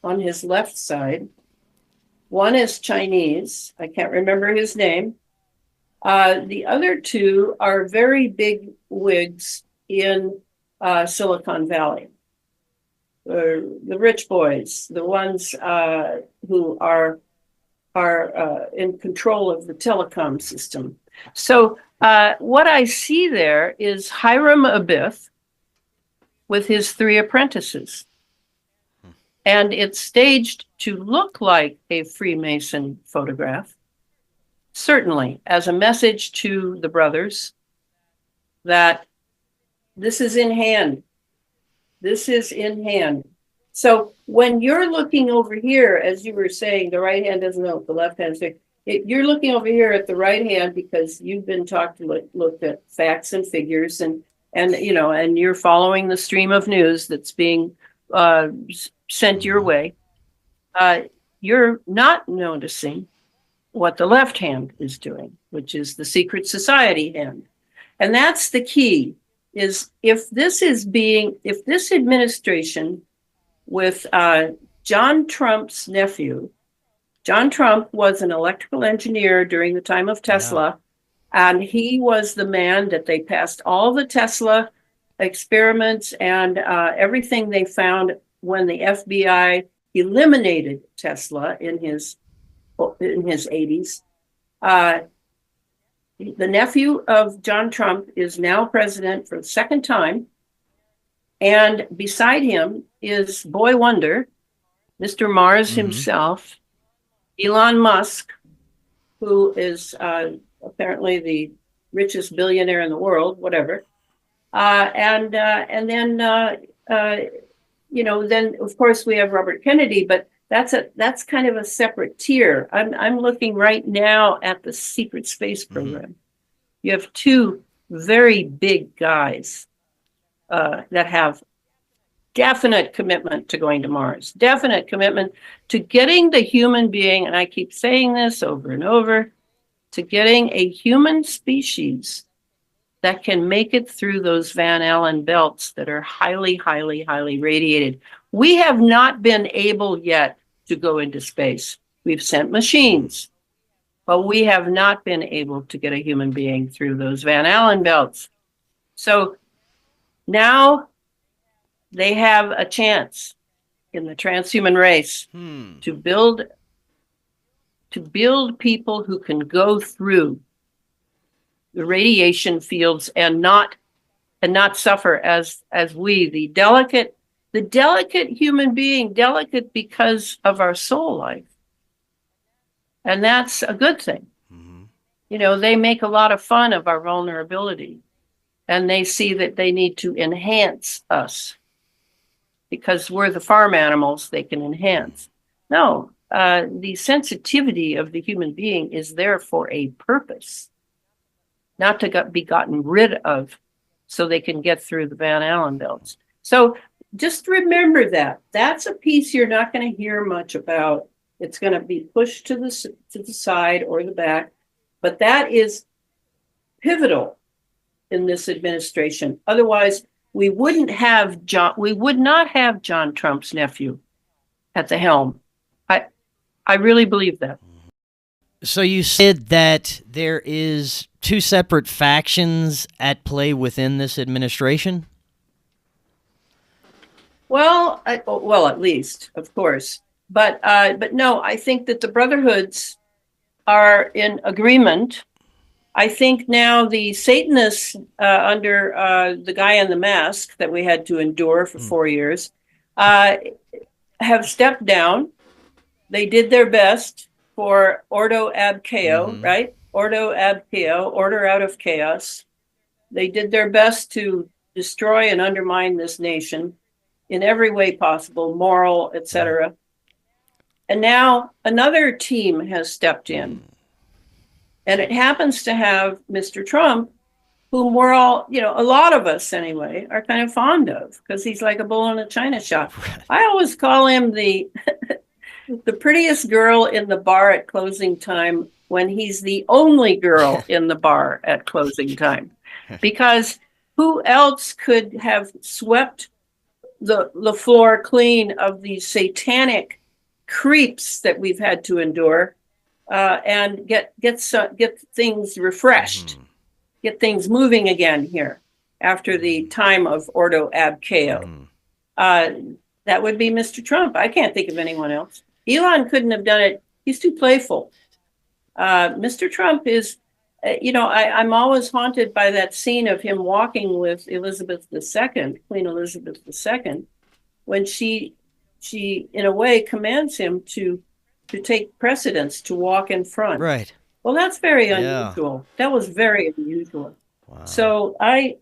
on his left side. One is Chinese. I can't remember his name. The other 2 are very big wigs in Silicon Valley. The rich boys, the ones who are in control of the telecom system. So what I see there is Hiram Abiff with his 3 apprentices. And it's staged to look like a Freemason photograph, certainly as a message to the brothers that this is in hand. This is in hand. So when you're looking over here, as you were saying, the right hand doesn't know what the left hand is. You're looking over here at the right hand because you've been taught to look at facts and figures, and you're following the stream of news that's being sent your way. You're not noticing what the left hand is doing, which is the secret society hand. And that's the key, is if this administration with John Trump's nephew, John Trump was an electrical engineer during the time of Tesla, and he was the man that they passed all the Tesla experiments and everything they found when the FBI eliminated Tesla in his 80s. The nephew of John Trump is now president for the second time. And beside him is Boy Wonder, Mr. Mars himself, Elon Musk, who is apparently the richest billionaire in the world, whatever. And then of course we have Robert Kennedy, but that's kind of a separate tier. I'm looking right now at the secret space program. You have 2 very big guys that have definite commitment to going to Mars, definite commitment to getting the human being, and I keep saying this over and over, to getting a human species that can make it through those Van Allen belts that are highly, highly, highly radiated. We have not been able yet to go into space. We've sent machines, but we have not been able to get a human being through those Van Allen belts. So now they have a chance in the transhuman race to build people who can go through the radiation fields and not suffer as we, the delicate human being, delicate because of our soul life. And that's a good thing. They make a lot of fun of our vulnerability, and they see that they need to enhance us because we're the farm animals they can enhance. No, the sensitivity of the human being is there for a purpose, not to be gotten rid of so they can get through the Van Allen belts. So just remember that. That's a piece you're not going to hear much about. It's going to be pushed to the side or the back, but that is pivotal in this administration. Otherwise, we would not have John Trump's nephew at the helm. I really believe that. So you said that there is 2 separate factions at play within this administration? Well, at least, of course. But no, I think that the brotherhoods are in agreement I think now the Satanists under the guy in the mask that we had to endure for 4 years have stepped down. They did their best for Ordo ab Chaos, right? Ordo ab Chaos, order out of chaos. They did their best to destroy and undermine this nation in every way possible, moral, etc. And now another team has stepped in. And it happens to have Mr. Trump, whom we're all, a lot of us anyway, are kind of fond of, because he's like a bull in a china shop. I always call him the prettiest girl in the bar at closing time when he's the only girl in the bar at closing time. Because who else could have swept the floor clean of these satanic creeps that we've had to endure and get things refreshed, get things moving again here after the time of Ordo ab Chaos. That would be Mr. Trump. I can't think of anyone else. Elon couldn't have done it. He's too playful. Mr. Trump is, I'm always haunted by that scene of him walking with Elizabeth II, Queen Elizabeth II, when she in a way commands him to take precedence, to walk in front. Right. Well, that's very unusual. That was very unusual. Wow. So I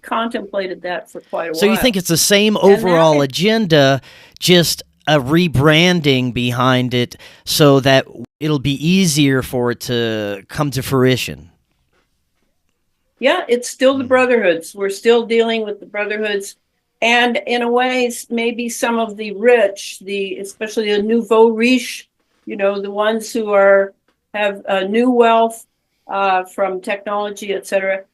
contemplated that for quite a while. So you think it's the same overall agenda, just a rebranding behind it so that it'll be easier for it to come to fruition? Yeah, it's still the brotherhoods. We're still dealing with the brotherhoods. And in a way, maybe some of the rich, especially the nouveau riche, the ones who have new wealth from technology, etc.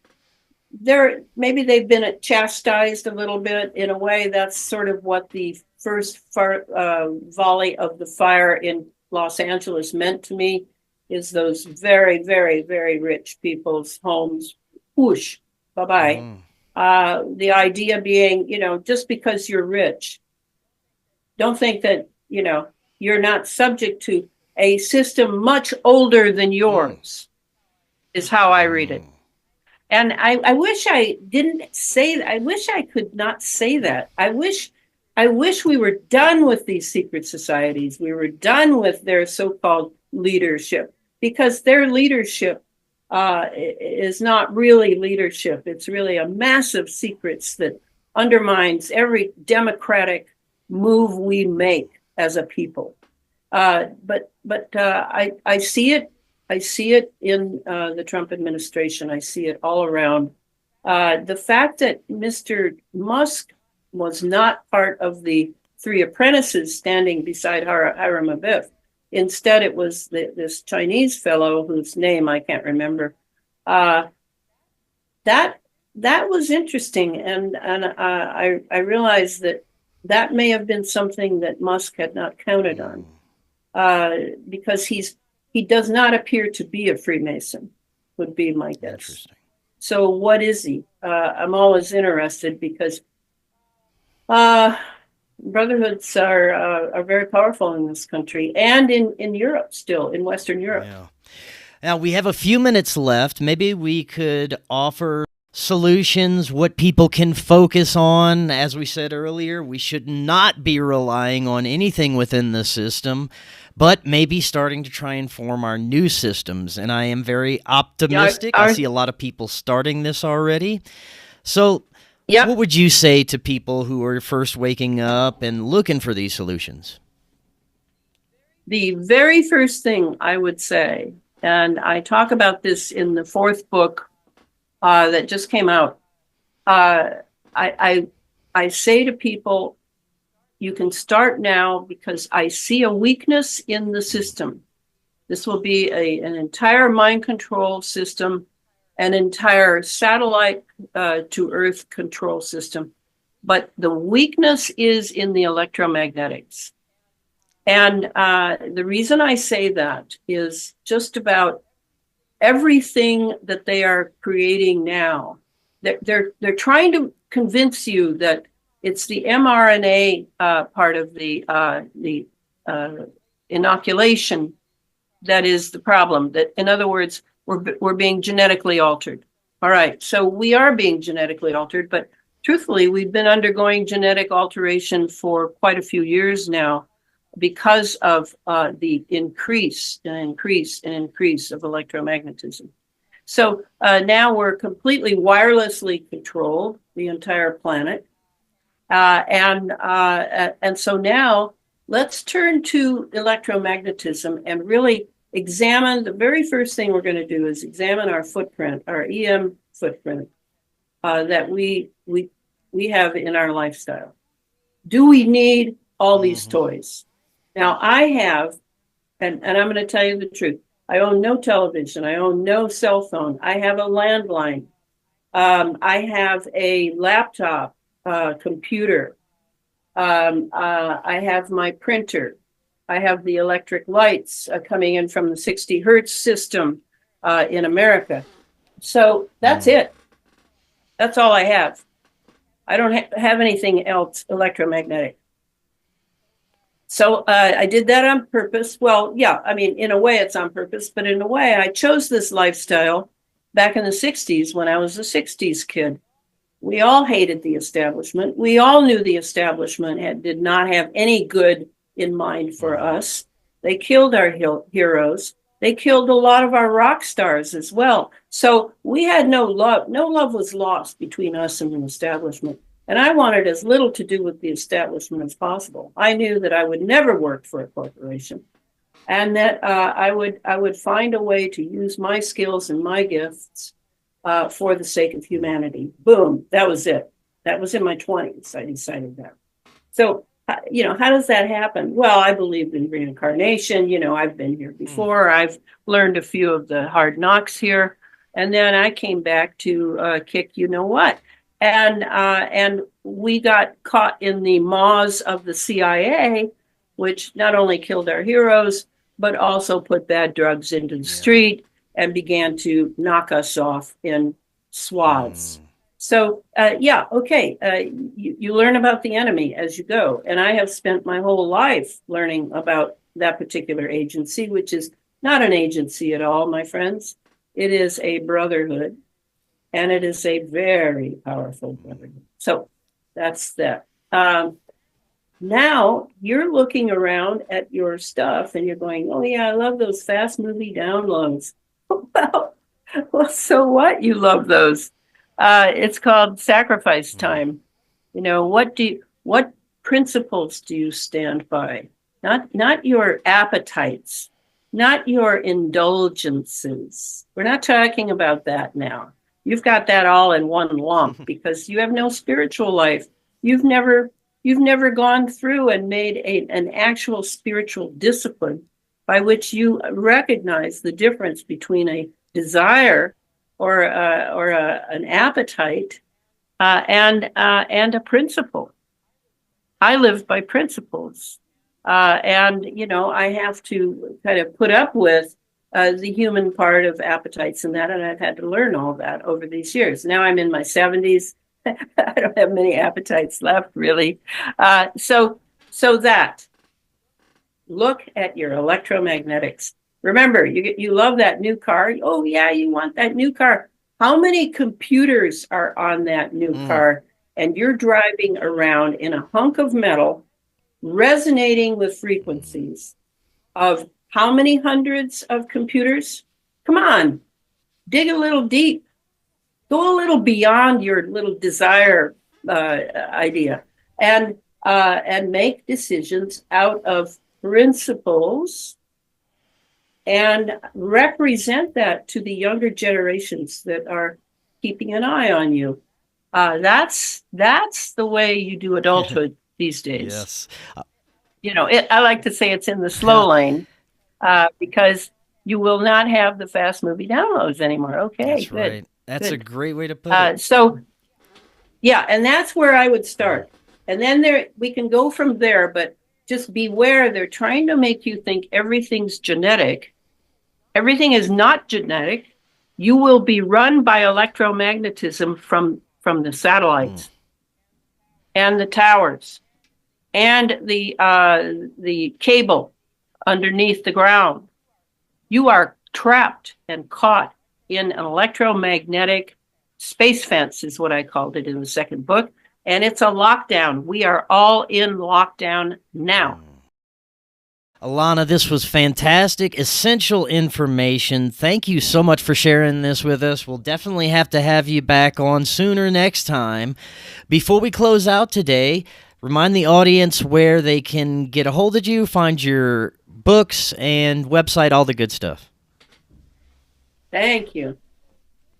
Maybe they've been chastised a little bit. In a way, that's sort of what the first volley of the fire in Los Angeles meant to me, is those very, very, very rich people's homes. Whoosh, bye-bye. The idea being, just because you're rich, don't think that, you're not subject to a system much older than yours, is how I read it. And I wish I didn't say that. I wish I could not say that. I wish we were done with these secret societies. We were done with their so-called leadership, because their leadership is not really leadership. It's really a massive secrets that undermines every democratic move we make as a people. But I see it. I see it in the Trump administration. I see it all around. The fact that Mr. Musk was not part of the three apprentices standing beside Hiram Abif. Instead, it was this Chinese fellow whose name I can't remember. That was interesting, and I realized that may have been something that Musk had not counted on, because he does not appear to be a Freemason, would be my guess. Interesting. So what is he? I'm always interested, because brotherhoods are very powerful in this country and in Europe, still in Western Europe. Yeah. Now we have a few minutes left. Maybe we could offer solutions, what people can focus on. As we said earlier, we should not be relying on anything within the system, but maybe starting to try and form our new systems. And I am very optimistic. I see a lot of people starting this already. So what would you say to people who are first waking up and looking for these solutions? The very first thing I would say, and I talk about this in the fourth book that just came out, I say to people, you can start now, because I see a weakness in the system. This will be an entire mind control system, an entire satellite to Earth control system. But the weakness is in the electromagnetics. And the reason I say that is just about everything that they are creating now. They're trying to convince you that it's the mRNA part of the inoculation that is the problem. That, in other words, we're being genetically altered. All right, so we are being genetically altered, but truthfully, we've been undergoing genetic alteration for quite a few years now because of the increase of electromagnetism. So now we're completely wirelessly controlled, the entire planet. And so now let's turn to electromagnetism and really examine. The very first thing we're going to do is examine our footprint, our EM footprint that we have in our lifestyle. Do we need all these toys? Now I have, and I'm going to tell you the truth, I own no television, I own no cell phone, I have a landline, I have a laptop, computer, I have my printer, I have the electric lights coming in from the 60 hertz system in America. So that's it. That's all I have. I don't have anything else electromagnetic. So I did that on purpose. Well, yeah, I mean, in a way it's on purpose, but in a way I chose this lifestyle back in the 60s when I was a 60s kid. We all hated the establishment. We all knew the establishment did not have any good in mind for us. They killed our heroes. They killed a lot of our rock stars as well. So we had no love. No love was lost between us and the establishment. And I wanted as little to do with the establishment as possible. I knew that I would never work for a corporation, and that I would find a way to use my skills and my gifts for the sake of humanity. Boom, that was it. That was in my 20s. I decided that. So, how does that happen? Well, I believed in reincarnation. I've been here before. I've learned a few of the hard knocks here. And then I came back to kick what. And we got caught in the maws of the CIA, which not only killed our heroes, but also put bad drugs into the street and began to knock us off in swaths. So, you learn about the enemy as you go. And I have spent my whole life learning about that particular agency, which is not an agency at all, my friends. It is a brotherhood. And it is a very powerful brotherhood. So that's that. Now you're looking around at your stuff and you're going, oh, yeah, I love those fast movie downloads. Well, so what? You love those. It's called sacrifice time. What principles do you stand by? Not your appetites, not your indulgences. We're not talking about that now. You've got that all in one lump because you have no spiritual life. You've never gone through and made an actual spiritual discipline by which you recognize the difference between a desire or an appetite and a principle. I live by principles, and I have to kind of put up with the human part of appetites and that, and I've had to learn all that over these years. Now I'm in my 70s. I don't have many appetites left, really. So that, look at your electromagnetics. Remember, you love that new car. Oh, yeah, you want that new car. How many computers are on that new car? And you're driving around in a hunk of metal, resonating with frequencies of how many hundreds of computers? Come on, dig a little deep. Go a little beyond your little desire idea and make decisions out of principles and represent that to the younger generations that are keeping an eye on you. That's the way you do adulthood these days. Yes. I like to say it's in the slow lane. Because you will not have the fast movie downloads anymore. Okay, that's good. Right. That's good. A great way to put it. So, yeah, and that's where I would start. And then we can go from there, but just beware. They're trying to make you think everything's genetic. Everything is not genetic. You will be run by electromagnetism from the satellites and the towers and the cable underneath the ground. You are trapped and caught in an electromagnetic space fence, is what I called it in the second book. And it's a lockdown. We are all in lockdown now. Elana, this was fantastic, essential information. Thank you so much for sharing this with us. We'll definitely have to have you back on sooner next time. Before we close out today, remind the audience where they can get a hold of you, find your books and website, all the good stuff. Thank you.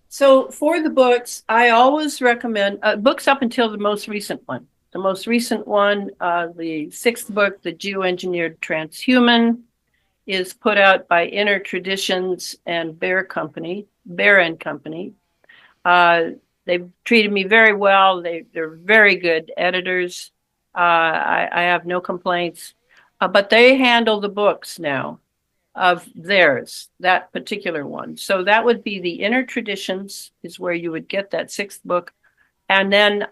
So for the books, I always recommend books up until the most recent one. The most recent one, the sixth book, The Geoengineered Transhuman, is put out by Inner Traditions and Bear and Company. They've treated me very well. They're very good editors. I have no complaints. But they handle the books now of theirs, that particular one. So that would be the Inner Traditions is where you would get that sixth book. And then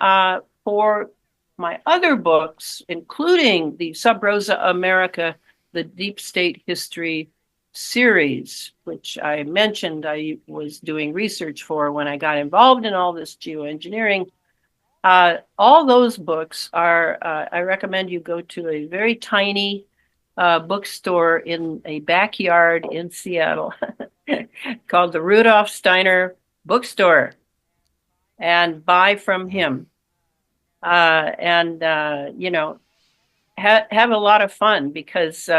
for my other books, including the Sub Rosa America, the Deep State History series, which I mentioned I was doing research for when I got involved in all this geoengineering, all those books are, I recommend you go to a very tiny bookstore in a backyard in Seattle called the Rudolf Steiner Bookstore and buy from him. You know, have a lot of fun because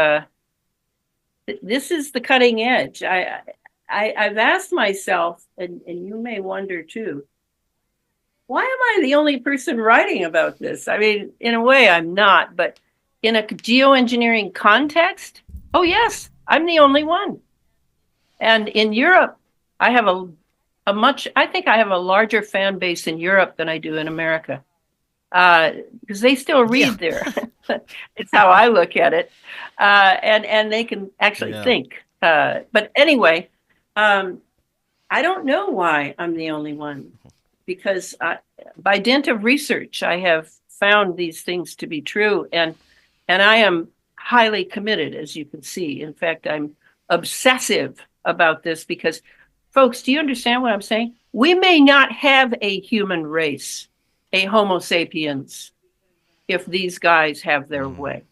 this is the cutting edge. I've asked myself, and you may wonder too, why am I the only person writing about this? I mean, in a way, I'm not, but in a geoengineering context, oh yes, I'm the only one. And in Europe, I have I think I have a larger fan base in Europe than I do in America. Because they still read there. It's how I look at it. And they can actually think. But anyway, I don't know why I'm the only one. Because by dint of research, I have found these things to be true. And I am highly committed, as you can see. In fact, I'm obsessive about this because, folks, do you understand what I'm saying? We may not have a human race, a Homo sapiens, if these guys have their way.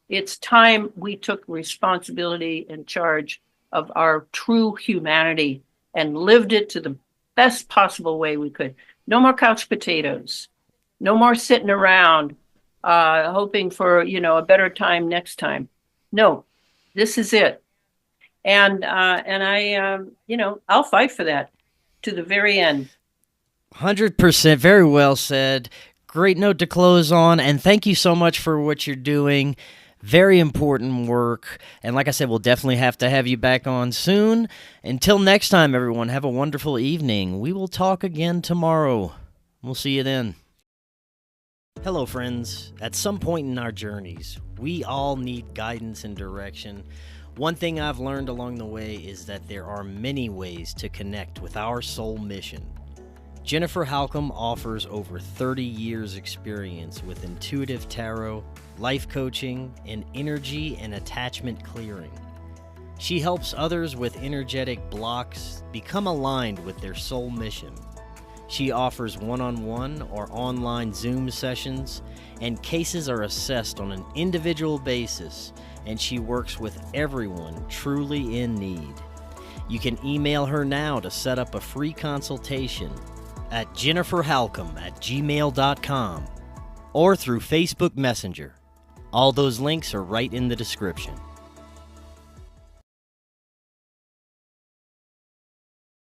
It's time we took responsibility and charge of our true humanity and lived it to the best possible way we could. No more couch potatoes. No more sitting around hoping for, a better time next time. No, this is it. And I, I'll fight for that to the very end. 100%. Very well said. Great note to close on. And thank you so much for what you're doing. Very important work. And like I said, we'll definitely have to have you back on soon. Until next time, everyone, have a wonderful evening. We will talk again tomorrow. We'll see you then. Hello, friends. At some point in our journeys, we all need guidance and direction. One thing I've learned along the way is that there are many ways to connect with our soul mission. Jennifer Halcame offers over 30 years experience with intuitive tarot, life coaching, and energy and attachment clearing. She helps others with energetic blocks become aligned with their soul mission. She offers one-on-one or online Zoom sessions, and cases are assessed on an individual basis, and she works with everyone truly in need. You can email her now to set up a free consultation at jenniferhalcame@gmail.com or through Facebook Messenger. All those links are right in the description.